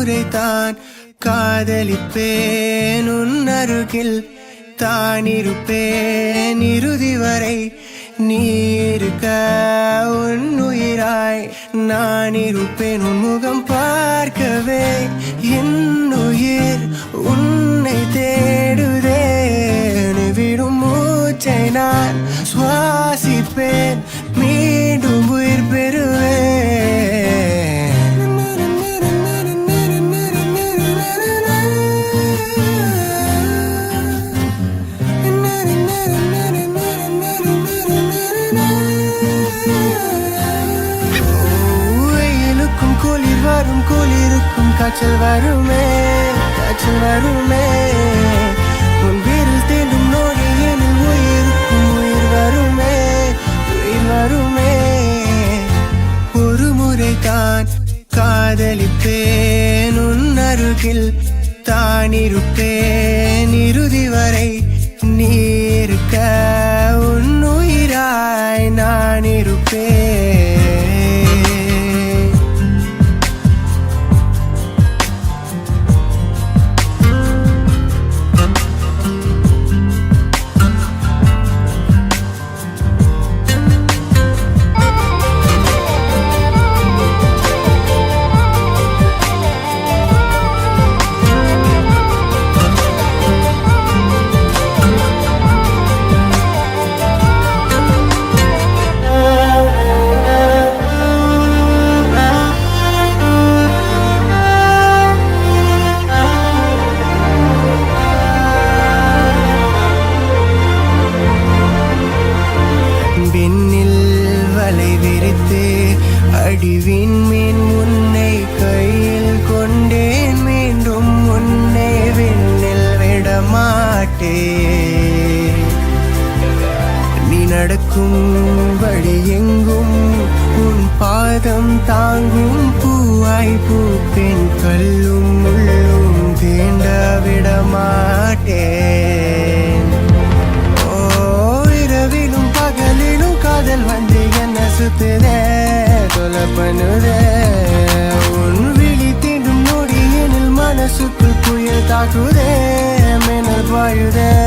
முறைதான் காதலிப்பேன் உன் அருகில் தான் இருப்பேன் இறுதி வரை நீ இருக்க உன் உயிராய் நான் இருப்பேன் உன் முகம் பார்க்கவே என் உயிர் உன்னை தேடுதே நீ விடும் மூச்சை நான் சுவாசிப்பேன் மீண்டும் உயிர் பெறுவேன் குளிருக்கும் காய்ச்சல் வருமே உன் வீரில் தேடும் நோடியில் உயிருக்கும் உயிர் வருமே ஒரு முறைதான் காதலிப்பேன் உன் அருகில் தான் இருப்பேன் இறுதி வரை நீ இருக்க உன் உயிராய் நான் இருப்பேன் அடிவின் மீன் உன்னை கையில் கொண்டேன் மீண்டும் உன்னை விண்ணில் விடமாட்டேன் நீ நடக்கும் வழி எங்கும் உன் பாதம் தாங்கும் பூவாய் பூப்பேன் கல்லும் முள்ளும் தீண்ட விடமாட்டேன் ஓ இரவிலும் பகலிலும் காதல் வந்து என்ன சுத்துதே பண்ணுதே உன் விழி தீண்டும் நொடியினில் மனசுக்குள் புயல் தாக்குதே மின்னல் பாயுதே